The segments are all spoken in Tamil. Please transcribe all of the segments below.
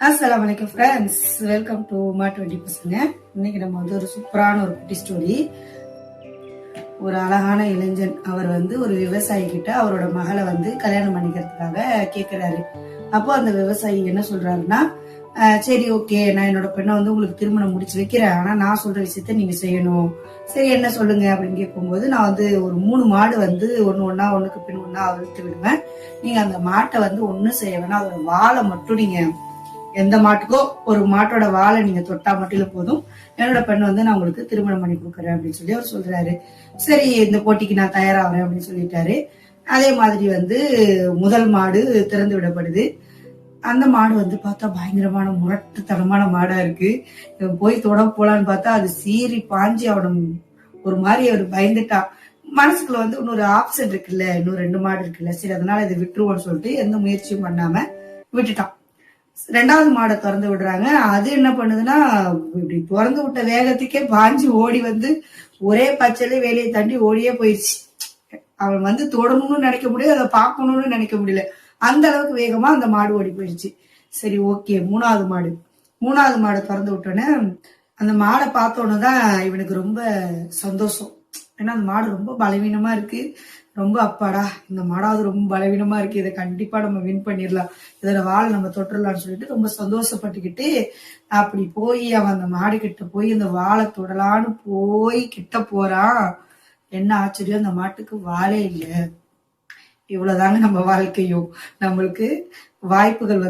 அஸ்ஸலாமு அலைக்கும் ஃப்ரெண்ட்ஸ், வெல்கம் டு மா 20%. இன்னைக்கு நம்ம ஒரு சூப்பரான ஒரு குட்டி ஸ்டோரி. ஒரு அழகான இளைஞன் அவர் ஒரு விவசாயி கிட்ட அவரோட மகளை கல்யாணம் பண்ணிக்கிறதுக்காக கேக்குறாரு. அப்போ அந்த விவசாயி என்ன சொல்றாருன்னா, சரி ஓகே, நான் என்னோட பெண்ணை உங்களுக்கு திருமணம் முடிச்சு வைக்கிறேன், ஆனா நான் சொல்ற விஷயத்த நீங்க செய்யணும். சரி என்ன சொல்லுங்க அப்படின்னு கேட்கும்போது, நான் ஒரு 3 மாடு ஒண்ணுக்கு பின் ஒண்ணா அவிழ்த்து விடுவேன். நீங்க அந்த மாட்டை ஒண்ணும் செய்ய வேணாம், அதோட வாழை மட்டும் நீங்க எந்த மாட்டுக்கோ ஒரு மாட்டோட வாழை நீங்க தொட்டா மட்டும் போதும், என்னோட பெண் நான் உங்களுக்கு திருமணம் பண்ணி கொடுக்குறேன் அப்படின்னு சொல்லி அவர் சொல்றாரு. சரி, இந்த போட்டிக்கு நான் தயாராகிறேன் அப்படின்னு சொல்லிட்டாரு. அதே மாதிரி முதல் மாடு திறந்து விடப்படுது. அந்த மாடு பார்த்தா பயங்கரமான முரட்டுத்தனமான மாடா இருக்கு. போய் தொட போலான்னு பார்த்தா அது சீறி பாஞ்சி அவனை ஒரு மாதிரி அவர் பயந்துட்டான். மனசுக்குள்ள இன்னொரு ஆப்ஷன் இருக்குல்ல, இன்னும் 2 மாடு இருக்குல்ல, சரி அதனால இதை விட்டுருவோம்னு சொல்லிட்டு எந்த முயற்சியும் பண்ணாம விட்டுட்டான். 2வது மாடை திறந்து விடுறாங்க. அது என்ன பண்ணுதுன்னா, இப்படி திறந்து விட்ட வேகத்துக்கே பாஞ்சு ஓடி ஒரே பச்சையிலே வேலையை தாண்டி ஓடியே போயிடுச்சு. அவன் தொடணும்னு நினைக்க முடியாது, அதை பார்க்கணும்னு நினைக்க முடியல. அந்த அளவுக்கு வேகமா அந்த மாடு ஓடி போயிடுச்சு. சரி ஓகே, 3வது மாடை திறந்து விட்டோன்னே அந்த மாடை பார்த்தோன்னுதான் இவனுக்கு ரொம்ப சந்தோஷம். ஏன்னா அந்த மாடு ரொம்ப பலவீனமா இருக்கு. ரொம்ப அப்பாடா, இந்த மாடாவது ரொம்ப பலவீனமா இருக்கு, இதை கண்டிப்பா நம்ம வின் பண்ணிடலாம், இதோட வாழை நம்ம தொட்டுடலாம்னு சொல்லிட்டு ரொம்ப சந்தோஷப்பட்டுக்கிட்டு அப்படி போய் அவன் அந்த மாடு கிட்ட போய் இந்த வாழை தொடலான்னு போய் கிட்ட போறான். என்ன ஆச்சரியம், அந்த மாட்டுக்கு வாழே இல்லை. இவ்வளவுதாங்க நம்ம வாழ்க்கையும். நம்மளுக்கு வாய்ப்புகள்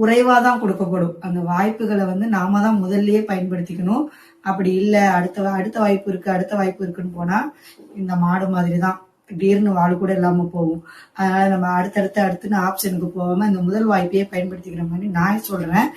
குறைவாதான் கொடுக்கப்படும். அந்த வாய்ப்புகளை நாம தான் முதல்லயே பயன்படுத்திக்கணும். அப்படி இல்ல அடுத்த வாய்ப்பு இருக்குன்னு போனா இந்த மாடு மாதிரிதான் திடீர்னு வாழ் கூட இல்லாம போகும். அதனால நம்ம அடுத்துன்னு ஆப்ஷனுக்கு போகாம இந்த முதல் வாய்ப்பையே பயன்படுத்திக்கிற மாதிரி நான் சொல்றேன்.